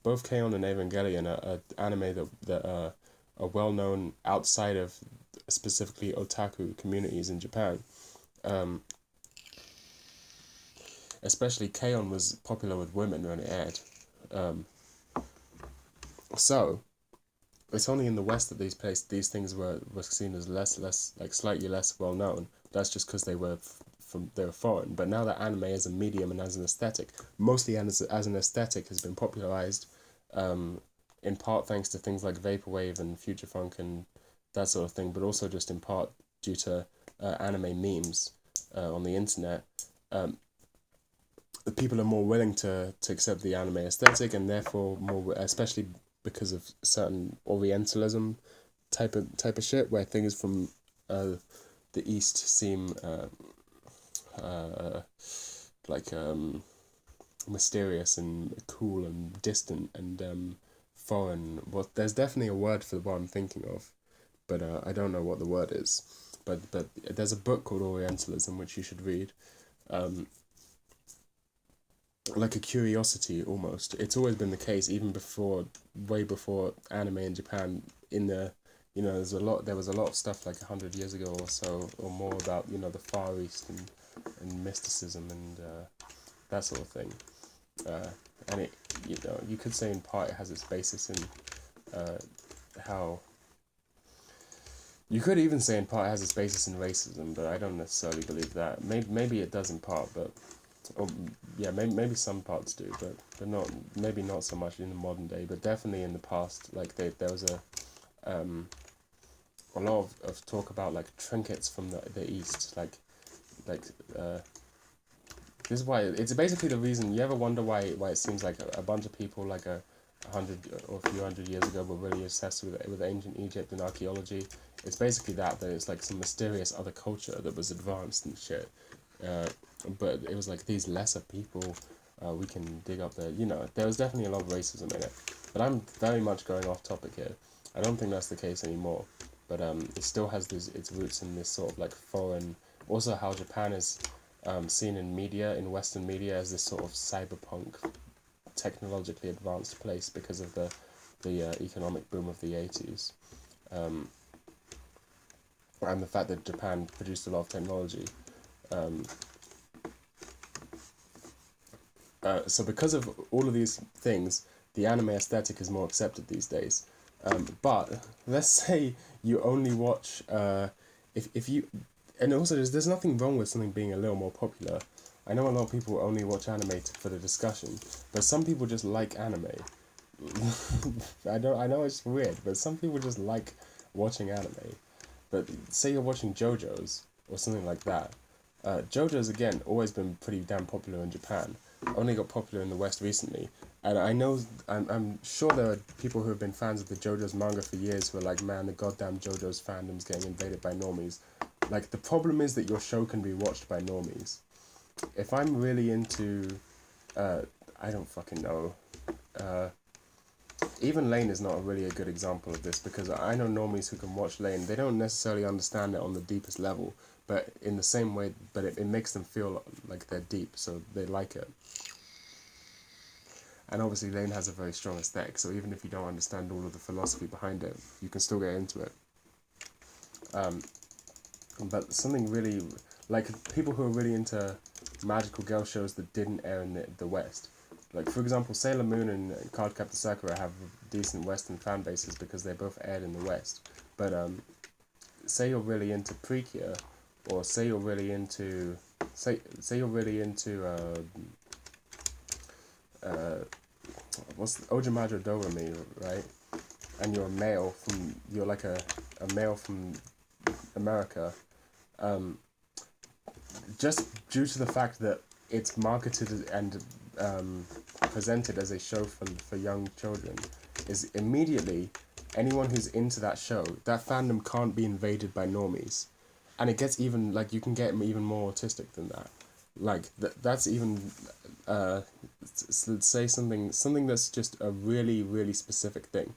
Both K-On! And Evangelion are anime that are well known outside of specifically otaku communities in Japan. Especially K-On! Was popular with women when it aired. So it's only in the West that these things were seen as less slightly less well known. That's just because they were foreign. But now that anime as a medium and as an aesthetic, mostly as an aesthetic, has been popularized, in part thanks to things like vaporwave and future funk and that sort of thing, but also just in part due to anime memes on the internet. People are more willing to accept the anime aesthetic, and therefore more, especially because of certain Orientalism type of shit, where things from the East seem mysterious and cool and distant and foreign. Well, there's definitely a word for what I'm thinking of, but I don't know what the word is. But there's a book called Orientalism which you should read. Like a curiosity almost. It's always been the case, even way before anime in Japan. There was a lot of stuff like 100 years ago or so or more about the Far East and mysticism and that sort of thing. And it you could say in part it has its basis in how. You could even say in part it has its basis in racism, but I don't necessarily believe that. Maybe it does in part, but. Maybe some parts do, but maybe not so much in the modern day, but definitely in the past. Like there was a lot of talk about like trinkets from the East, this is why it's basically the reason. You ever wonder why it seems like a bunch of people like a few hundred years ago were really obsessed with ancient Egypt and archaeology? It's basically that it's like some mysterious other culture that was advanced and shit. But it was like these lesser people, we can dig up there. There was definitely a lot of racism in it. But I'm very much going off topic here. I don't think that's the case anymore. But it still has its roots in this sort of like foreign. Also, how Japan is seen in media, in Western media, as this sort of cyberpunk, technologically advanced place because of the economic boom of the 80s. And the fact that Japan produced a lot of technology. So because of all of these things, the anime aesthetic is more accepted these days. But let's say you only watch if you, and also there's nothing wrong with something being a little more popular. I know a lot of people only watch anime for the discussion, but some people just like anime. I know it's weird, but some people just like watching anime. But say you're watching JoJo's or something like that. JoJo's again always been pretty damn popular in Japan. Only got popular in the West recently, and I'm sure there are people who have been fans of the JoJo's manga for years who are like, man, the goddamn JoJo's fandom's getting invaded by normies. Like, the problem is that your show can be watched by normies. If I'm really into, I don't fucking know, even Lane is not really a good example of this, because I know normies who can watch Lane. They don't necessarily understand it on the deepest level, but in the same way, but it makes them feel like they're deep, so they like it. And obviously Lane has a very strong aesthetic, so even if you don't understand all of the philosophy behind it, you can still get into it. But something really, like people who are really into magical girl shows that didn't air in the West. Like, for example, Sailor Moon and Cardcaptor Sakura have decent Western fan bases because they both aired in the West. But say you're really into Precure, or say you're really into, say you're really into, what's Ojamajo Doremi, right? And you're a male from, you're like a male from America, just due to the fact that it's marketed and presented as a show for young children, is immediately anyone who's into that show, that fandom can't be invaded by normies. And it gets even, like, you can get even more autistic than that. Like, that's even, let's say something that's just a really, really specific thing.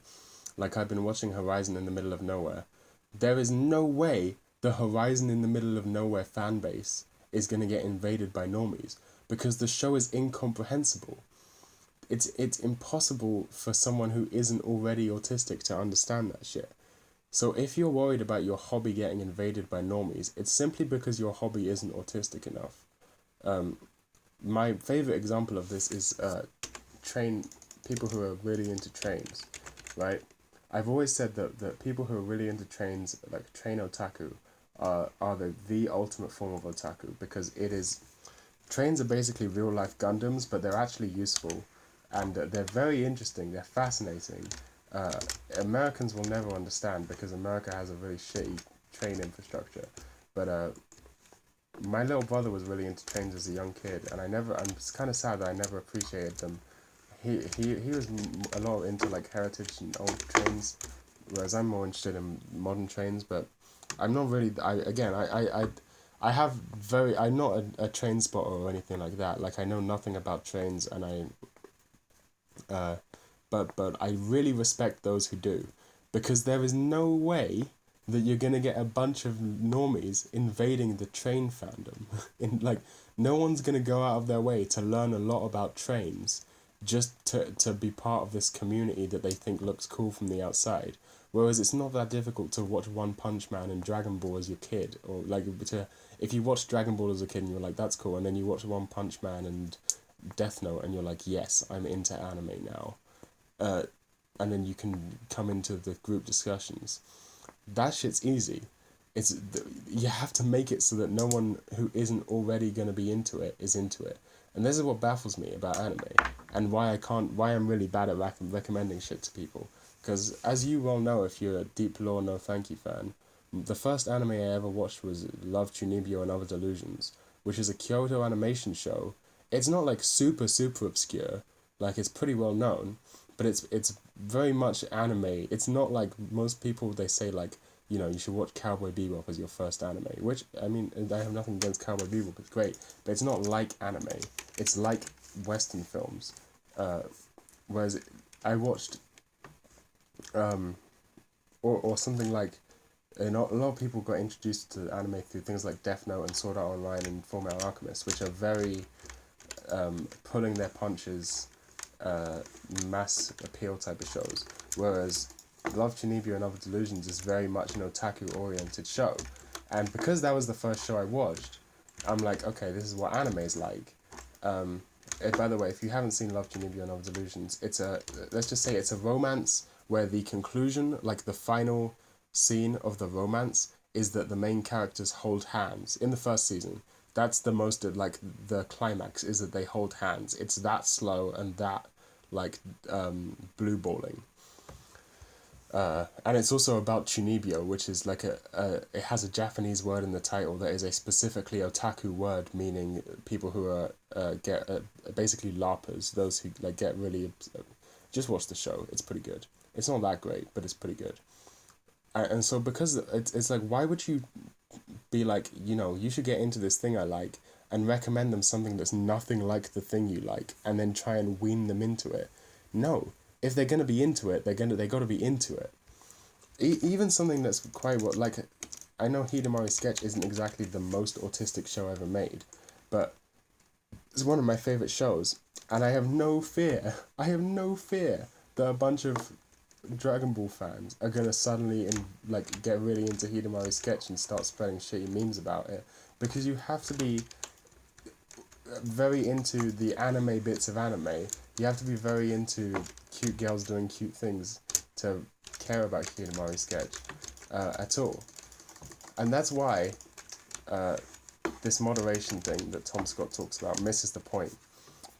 Like, I've been watching Horizon in the Middle of Nowhere. There is no way the Horizon in the Middle of Nowhere fan base is going to get invaded by normies, because the show is incomprehensible. It's impossible for someone who isn't already autistic to understand that shit. So if you're worried about your hobby getting invaded by normies, it's simply because your hobby isn't autistic enough. My favorite example of this is people who are really into trains, right? I've always said that people who are really into trains, like train otaku, are the ultimate form of otaku, because trains are basically real life Gundams, but they're actually useful, and they're very interesting, they're fascinating. Americans will never understand because America has a very shitty train infrastructure, but my little brother was really into trains as a young kid, and I'm kind of sad that I never appreciated them. He was a lot into like heritage and old trains, whereas I'm more interested in modern trains. But I'm not really. I have I'm not a train spotter or anything like that. Like, I know nothing about trains, and but I really respect those who do, because there is no way that you're gonna get a bunch of normies invading the train fandom. In like, no one's gonna go out of their way to learn a lot about trains just to be part of this community that they think looks cool from the outside. Whereas it's not that difficult to watch One Punch Man and Dragon Ball as your kid, or like if you watch Dragon Ball as a kid and you're like, that's cool, and then you watch One Punch Man and Death Note and you're like, yes, I'm into anime now. And then you can come into the group discussions. That shit's easy. You have to make it so that no one who isn't already going to be into it is into it. And this is what baffles me about anime, and why I'm really bad at recommending shit to people. Because as you well know, if you're a Deep Lore No Thank You fan, the first anime I ever watched was Love, Chunibyo and Other Delusions, which is a Kyoto animation show. It's not like super, super obscure, like it's pretty well known, but it's very much anime. It's not like most people, they say like, you should watch Cowboy Bebop as your first anime, which, I mean, I have nothing against Cowboy Bebop, it's great, but it's not like anime. It's like Western films. Whereas I watched, or something like, a lot of people got introduced to anime through things like Death Note and Sword Art Online and Fullmetal Alchemist, which are very pulling their punches, mass appeal type of shows. Whereas Love, Chunibyo and Other Delusions is very much an otaku oriented show. And because that was the first show I watched, I'm like, okay, this is what anime is like. By the way, if you haven't seen Love, Chunibyo and Other Delusions, let's just say it's a romance where the conclusion, like the final scene of the romance, is that the main characters hold hands in the first season. That's the most, like, the climax is that they hold hands. It's that slow and that, like, blue balling. And it's also about Chunibyo, which is like it has a Japanese word in the title that is a specifically otaku word, meaning people who are basically LARPers, those who like get really. Just watch the show; it's pretty good. It's not that great, but it's pretty good. And so because it's like, why would you be like, you should get into this thing I like, and recommend them something that's nothing like the thing you like, and then try and wean them into it? No. if they're gonna be into it, they gotta be into it. Even something that's quite like, I know Hidamari Sketch isn't exactly the most autistic show ever made, but it's one of my favorite shows, and I have no fear. I have no fear that a bunch of Dragon Ball fans are gonna suddenly get really into Hidamari Sketch and start spreading shitty memes about it, because you have to be very into the anime bits of anime. You have to be very into cute girls doing cute things to care about Hidamari Sketch at all. And that's why this moderation thing that Tom Scott talks about misses the point.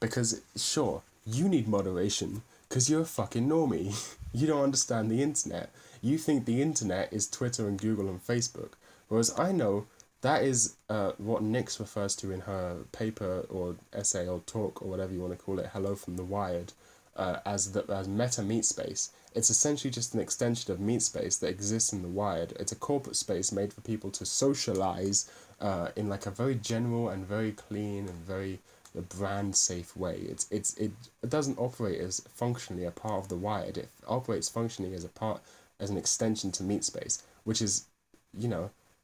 Because, sure, you need moderation because you're a fucking normie. You don't understand the internet. You think the internet is Twitter and Google and Facebook. Whereas I know that is what Nix refers to in her paper or essay or talk or whatever you want to call it, Hello from the Wired, as meta meat space. It's essentially just an extension of meat space that exists in the Wired. It's a corporate space made for people to socialize in like a very general and very clean and very brand safe way. It doesn't operate as functionally a part of the Wired. It operates functionally as an extension to meat space, which is,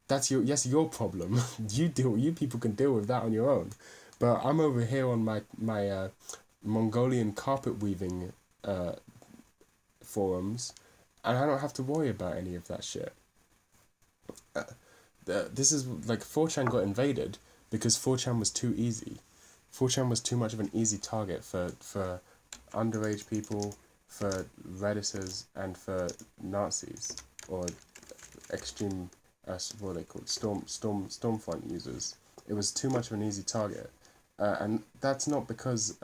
that's your problem. You people can deal with that on your own. But I'm over here on my Mongolian carpet weaving forums, and I don't have to worry about any of that shit. This is like 4chan got invaded because 4chan was too easy. 4chan was too much of an easy target for underage people, for Redditors, and for Nazis or extreme what are they called, Stormfront users. It was too much of an easy target, and that's not because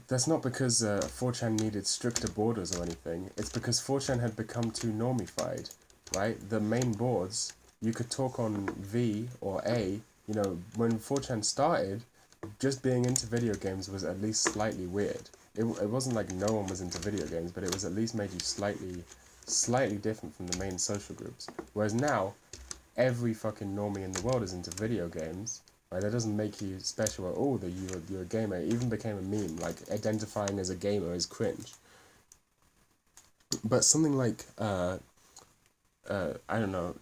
4chan needed stricter borders or anything. It's because 4chan had become too normified, right? The main boards, you could talk on V or A. When 4chan started, just being into video games was at least slightly weird. It wasn't like no one was into video games, but it was at least made you slightly different from the main social groups. Whereas now, every fucking normie in the world is into video games. Right, that doesn't make you special at all that you're a gamer. It even became a meme, like identifying as a gamer is cringe. But something like I don't know,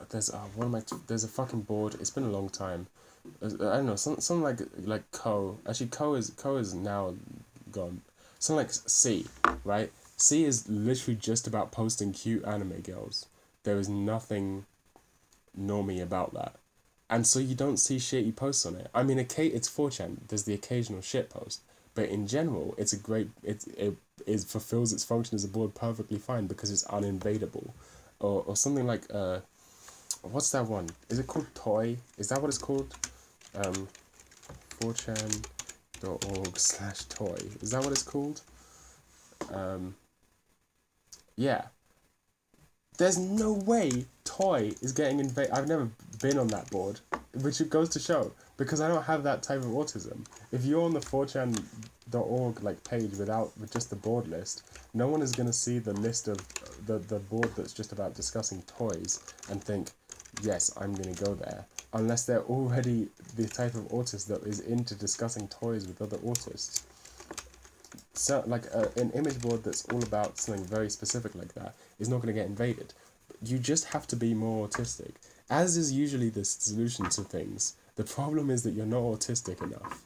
there's a fucking board. It's been a long time. I don't know, something like Co. Actually, Co is now gone. Something like C, right? C is literally just about posting cute anime girls. There is nothing normie about that. And so you don't see shitty posts on it. I mean, it's 4chan. There's the occasional shit post, but in general, it's a great. It fulfills its function as a board perfectly fine because it's uninvadable, or something like what's that one? Is it called Toy? Is that what it's called? 4chan.org/toy. Is that what it's called? Yeah. There's no way Toy is getting invaded. I've never been on that board, which it goes to show, because I don't have that type of autism. If you're on the 4chan.org page with just the board list, no one is going to see the list of the board that's just about discussing toys and think, yes, I'm going to go there, unless they're already the type of autist that is into discussing toys with other autists. So, an image board that's all about something very specific like that is not going to get invaded. You just have to be more autistic. As is usually the solution to things, the problem is that you're not autistic enough.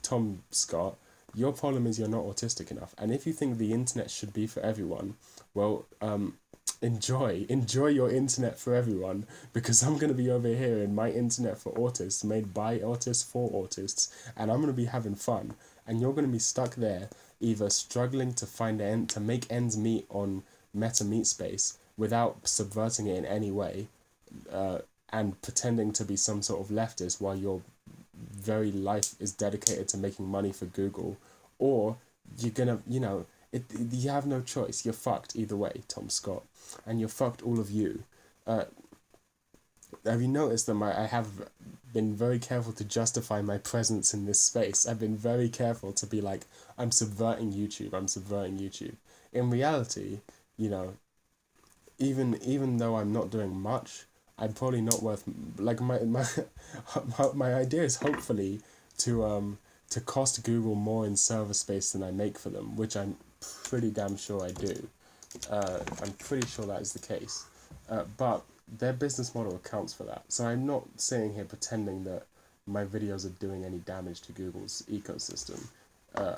Tom Scott, your problem is you're not autistic enough. And if you think the internet should be for everyone, well, enjoy your internet for everyone, because I'm going to be over here in my internet for autists, made by autists for autists, and I'm going to be having fun. And you're going to be stuck there, either struggling to make ends meet on meta meat space without subverting it in any way, and pretending to be some sort of leftist while your very life is dedicated to making money for Google, or you're gonna, you have no choice. You're fucked either way, Tom Scott, and you're fucked, all of you. Have you noticed that I have been very careful to justify my presence in this space? I've been very careful to be like, I'm subverting YouTube. In reality, even though I'm not doing much, I'm probably not worth, my idea is hopefully to to cost Google more in server space than I make for them, which I'm pretty damn sure I do. I'm pretty sure that is the case. But their business model accounts for that. So I'm not sitting here pretending that my videos are doing any damage to Google's ecosystem.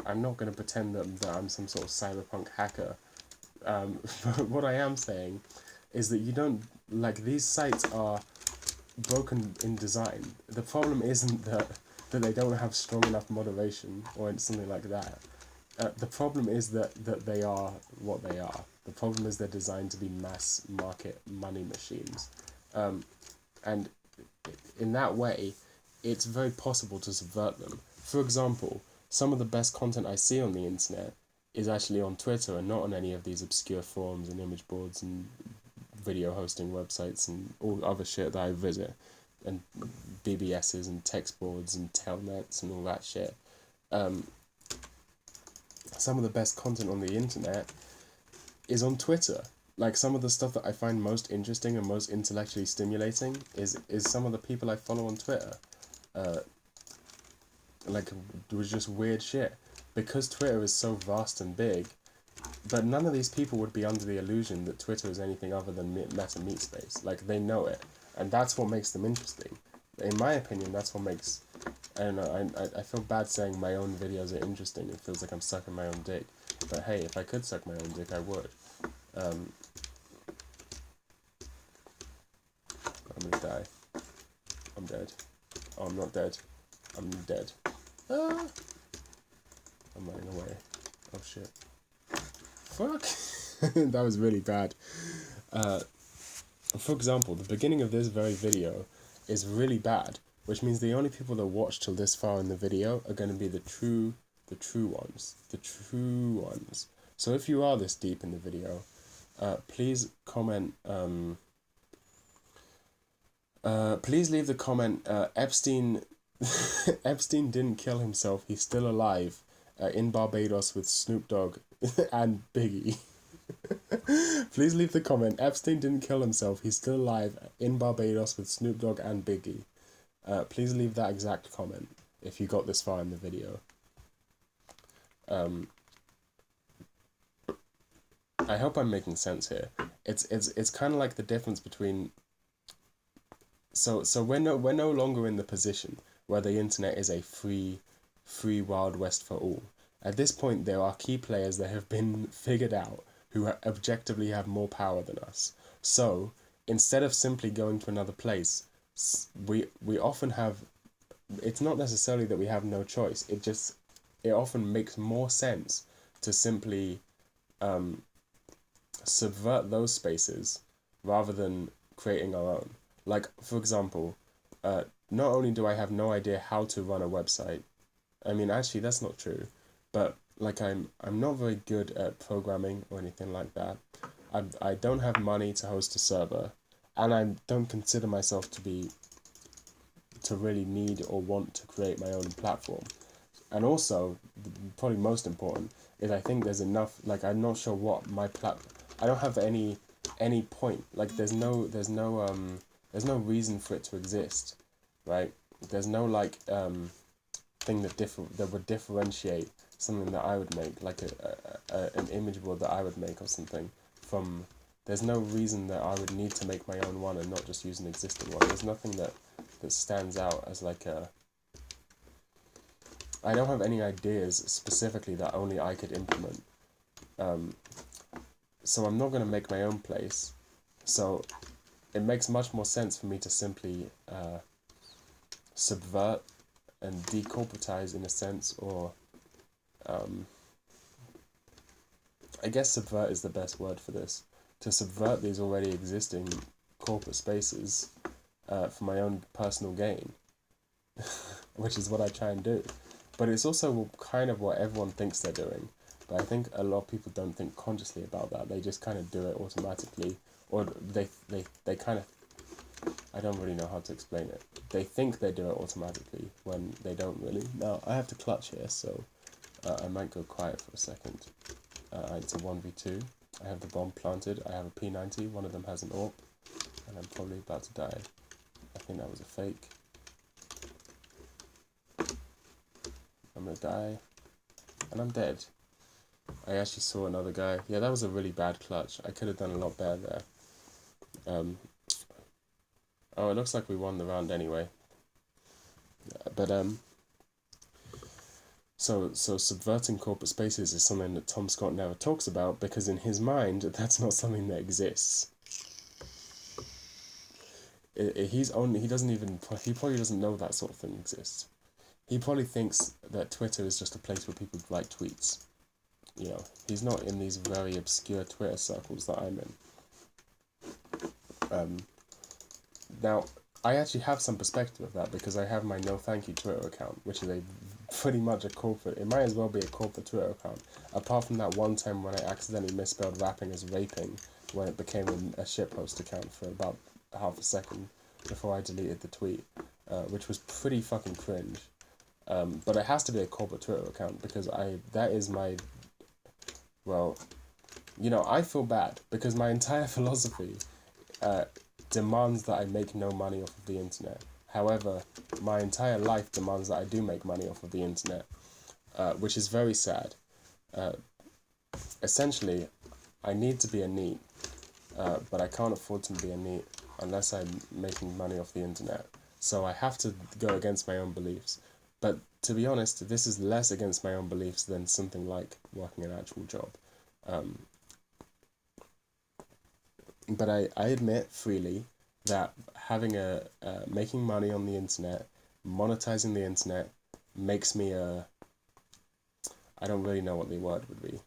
I'm not going to pretend that I'm some sort of cyberpunk hacker. But what I am saying is that you don't, like, these sites are broken in design. The problem isn't that they don't have strong enough moderation or something like that. The problem is that they are what they are. The problem is they're designed to be mass market money machines. And in that way, it's very possible to subvert them. For example, some of the best content I see on the internet is actually on Twitter and not on any of these obscure forums and image boards and video hosting websites and all other shit that I visit, and BBSs and text boards and telnets and all that shit. Some of the best content on the internet is on Twitter. Like, some of the stuff that I find most interesting and most intellectually stimulating is some of the people I follow on Twitter. Like, it was just weird shit. Because Twitter is so vast and big, but none of these people would be under the illusion that Twitter is anything other than meta meat space. Like, they know it. And that's what makes them interesting. In my opinion, that's what makes... I don't know, I feel bad saying my own videos are interesting. It feels like I'm sucking my own dick. But hey, if I could suck my own dick, I would. I'm gonna die. I'm dead. Oh, I'm not dead. I'm dead. Ah! I'm running away. Oh shit. Fuck! That was really bad. For example, the beginning of this very video is really bad, which means the only people that watch till this far in the video are going to be the true ones. The true ones. So if you are this deep in the video, please comment, please leave the comment, Epstein didn't kill himself, he's still alive, in Barbados with Snoop Dogg and Biggie. Please leave the comment, Epstein didn't kill himself, he's still alive, in Barbados with Snoop Dogg and Biggie. Please leave that exact comment if you got this far in the video. I hope I'm making sense here. It's kind of like the difference between... So we're no longer in the position where the internet is a free Wild West for all. At this point, there are key players that have been figured out who objectively have more power than us. So, instead of simply going to another place, we often have... It's not necessarily that we have no choice. It often makes more sense to simply subvert those spaces rather than creating our own. Like, for example, not only do I have no idea how to run a website, I mean, actually, that's not true, but, like, I'm not very good at programming or anything like that. I don't have money to host a server, and I don't consider myself to really need or want to create my own platform. And also, probably most important, is I think there's enough, like, I'm not sure what my I don't have any point, like, there's no reason for it to exist, right? There's no, like, thing that would differentiate something that I would make, like an image board that I would make or something, from... There's no reason that I would need to make my own one and not just use an existing one. There's nothing that stands out as, like, I don't have any ideas specifically that only I could implement. So I'm not going to make my own place. So it makes much more sense for me to simply subvert and decorporatize, in a sense, or I guess subvert is the best word for this. To subvert these already existing corporate spaces for my own personal gain, which is what I try and do. But it's also kind of what everyone thinks they're doing. But I think a lot of people don't think consciously about that. They just kind of do it automatically, or they kind of... I don't really know how to explain it. They think they do it automatically when they don't really. Now, I have to clutch here, so I might go quiet for a second. It's a 1v2. I have the bomb planted. I have a P90. One of them has an AWP, and I'm probably about to die. I think that was a fake. I'm gonna die. And I'm dead. I actually saw another guy. Yeah, that was a really bad clutch. I could have done a lot better there. Oh, it looks like we won the round anyway. But so subverting corporate spaces is something that Tom Scott never talks about, because in his mind that's not something that exists. He probably doesn't know that sort of thing exists. He probably thinks that Twitter is just a place where people write tweets. You know, he's not in these very obscure Twitter circles that I'm in. Now, I actually have some perspective of that, because I have my No Thank You Twitter account, which is pretty much a corporate. It might as well be a corporate Twitter account. Apart from that one time when I accidentally misspelled rapping as raping, when it became a shitpost account for about half a second before I deleted the tweet, which was pretty fucking cringe. But it has to be a corporate Twitter account, because that is my, well, you know, I feel bad because my entire philosophy demands that I make no money off of the internet. However, my entire life demands that I do make money off of the internet, which is very sad. Essentially, I need to be a NEET, but I can't afford to be a NEET unless I'm making money off the internet. So I have to go against my own beliefs. But to be honest, this is less against my own beliefs than something like working an actual job. But I admit freely that having making money on the internet, monetizing the internet, makes me I don't really know what the word would be.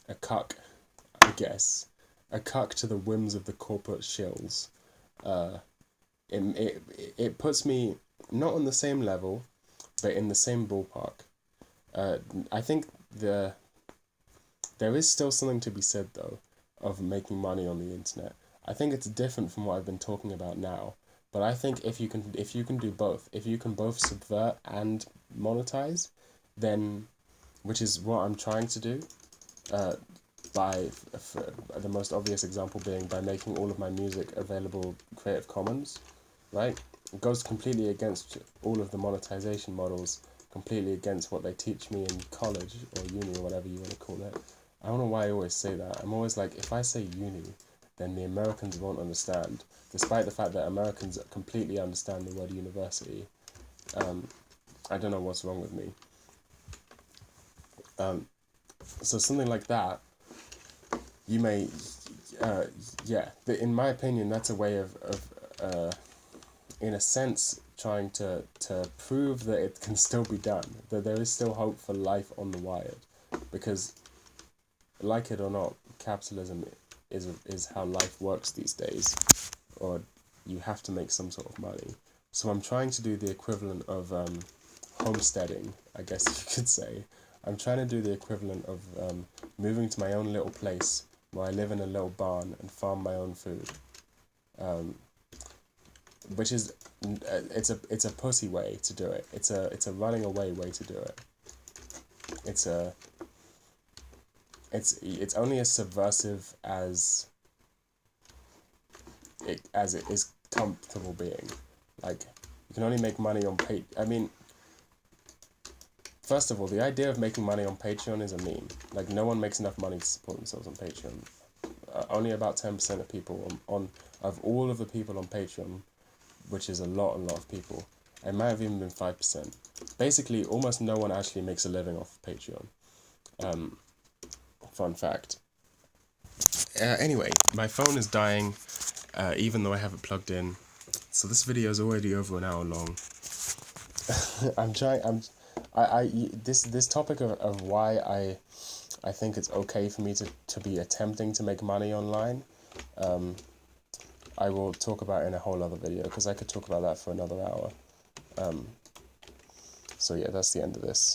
A cuck, I guess. A cuck to the whims of the corporate shills. It puts me not on the same level, but in the same ballpark. I think there is still something to be said, though, of making money on the internet. I think it's different from what I've been talking about now, but I think if you can do both, if you can both subvert and monetize, then, which is what I'm trying to do, by the most obvious example being by making all of my music available Creative Commons, right? It goes completely against all of the monetization models, completely against what they teach me in college or uni or whatever you want to call it. I don't know why I always say that. I'm always like, if I say uni, then the Americans won't understand, despite the fact that Americans completely understand the word university. I don't know what's wrong with me. So something like that, you may, in my opinion, that's a way of in a sense, trying to prove that it can still be done, that there is still hope for life on the wired, because, like it or not, capitalism is how life works these days, or you have to make some sort of money. So I'm trying to do the equivalent of homesteading, I guess you could say. I'm trying to do the equivalent of moving to my own little place where I live in a little barn and farm my own food, which is it's a pussy way to do it. It's a running away way to do it. It's only as subversive as it is comfortable being. Like, you can only make money on I mean, first of all, the idea of making money on Patreon is a meme. Like, no one makes enough money to support themselves on Patreon. Only about 10% of people of all of the people on Patreon, which is a lot of people. It might have even been 5%. Basically, almost no one actually makes a living off of Patreon. Fun fact. Anyway, my phone is dying, even though I have it plugged in. So this video is already over an hour long. This topic of why I think it's okay for me to be attempting to make money online, I will talk about in a whole other video, because I could talk about that for another hour. So yeah, that's the end of this.